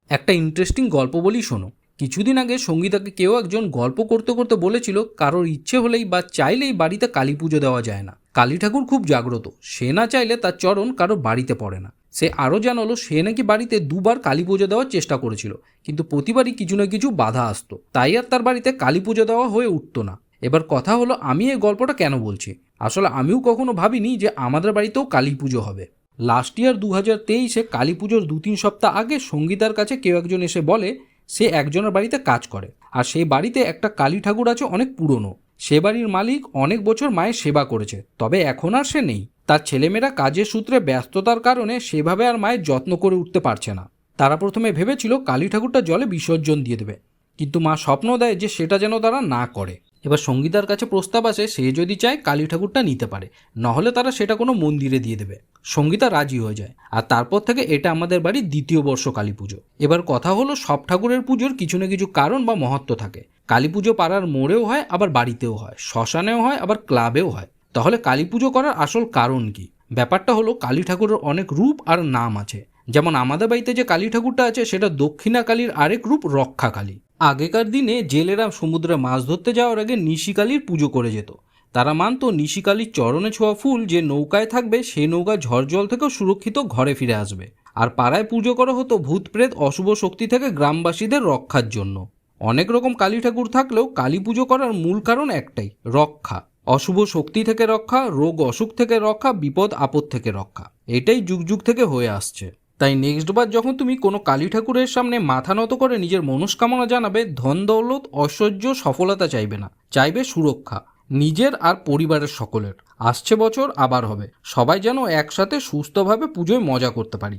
একটা ইন্টারেস্টিং গল্প বলি শোনো। কিছুদিন আগে সঙ্গীতাকে কেউ একজন গল্প করতে করতে বলেছিল কারোর ইচ্ছে হলেই বা চাইলেই বাড়িতে কালী পুজো দেওয়া যায় না। কালী ঠাকুর খুব জাগ্রত, সে না চাইলে তার চরণ কারো বাড়িতে পড়ে না। সে আরও জানালো সে নাকি বাড়িতে দুবার কালী পুজো দেওয়ার চেষ্টা করেছিল, কিন্তু প্রতিবারই কিছু না কিছু বাধা আসতো, তাই আর তার বাড়িতে কালী পুজো দেওয়া হয়ে উঠতো না। এবার কথা হলো, আমি এই গল্পটা কেন বলছি। আসলে আমিও কখনো ভাবিনি যে আমাদের বাড়িতেও কালী পুজো হবে। লাস্ট ইয়ার 2023-এ কালী পুজোর 2-3 সপ্তাহ আগে সঙ্গীতার কাছে কেউ একজন এসে বলে সে একজনের বাড়িতে কাজ করে, আর সেই বাড়িতে একটা কালী ঠাকুর আছে অনেক পুরনো। সে বাড়ির মালিক অনেক বছর মায়ের সেবা করেছে, তবে এখন আর সে নেই। তার ছেলেমেয়েরা কাজের সূত্রে ব্যস্ততার কারণে সেভাবে আর মায়ের যত্ন করে উঠতে পারছে না। তারা প্রথমে ভেবেছিল কালী ঠাকুরটা জলে বিসর্জন দিয়ে দেবে, কিন্তু মা স্বপ্ন দেয় যে সেটা যেন তারা না করে। এবার সঙ্গীতার কাছে প্রস্তাব আসে সে যদি চায় কালী ঠাকুরটা নিতে পারে, নাহলে তারা সেটা কোনো মন্দিরে দিয়ে দেবে। সঙ্গীতা রাজি হয়ে যায়, আর তারপর থেকে এটা আমাদের বাড়ির দ্বিতীয় বর্ষ কালী পুজো। এবার কথা হলো, সব ঠাকুরের পুজোর কিছু না কিছু কারণ বা মহত্ব থাকে। কালী পুজো পাড়ার মোড়েও হয়, আবার বাড়িতেও হয়, শ্মশানেও হয়, আবার ক্লাবেও হয়। তাহলে কালী পুজো করার আসল কারণ কি? ব্যাপারটা হলো, কালী ঠাকুরের অনেক রূপ আর নাম আছে। যেমন আমাদের বাড়িতে যে কালী ঠাকুরটা আছে সেটা দক্ষিণা কালীর আরেক রূপ রক্ষা কালী। আগেকার দিনে জেলেরা সমুদ্রে মাছ ধরতে যাওয়ার আগে নিশিকালীর পুজো করে যেত। তারা মানত নিশিকালীর চরণে ছোঁয়া ফুল যে নৌকায় থাকবে সেই নৌকা ঝড় জল থেকেও সুরক্ষিত ঘরে ফিরে আসবে। আর পাড়ায় পুজো করা হতো ভূত প্রেত অশুভ শক্তি থেকে গ্রামবাসীদের রক্ষার জন্য। অনেক রকম কালী ঠাকুর থাকলেও কালী পুজো করার মূল কারণ একটাই, রক্ষা। অশুভ শক্তি থেকে রক্ষা, রোগ অসুখ থেকে রক্ষা, বিপদ আপদ থেকে রক্ষা। এটাই যুগ যুগ থেকে হয়ে আসছে। তাই নেক্সট বার যখন তুমি কোনো কালী ঠাকুরের সামনে মাথা নত করে নিজের মনস্কামনা জানাবে, ধন দৌলত ঐশ্বর্য সফলতা চাইবে না, চাইবে সুরক্ষা, নিজের আর পরিবারের সকলের। আসছে বছর আবার হবে, সবাই যেন একসাথে সুস্থভাবে পুজোয় মজা করতে পারি।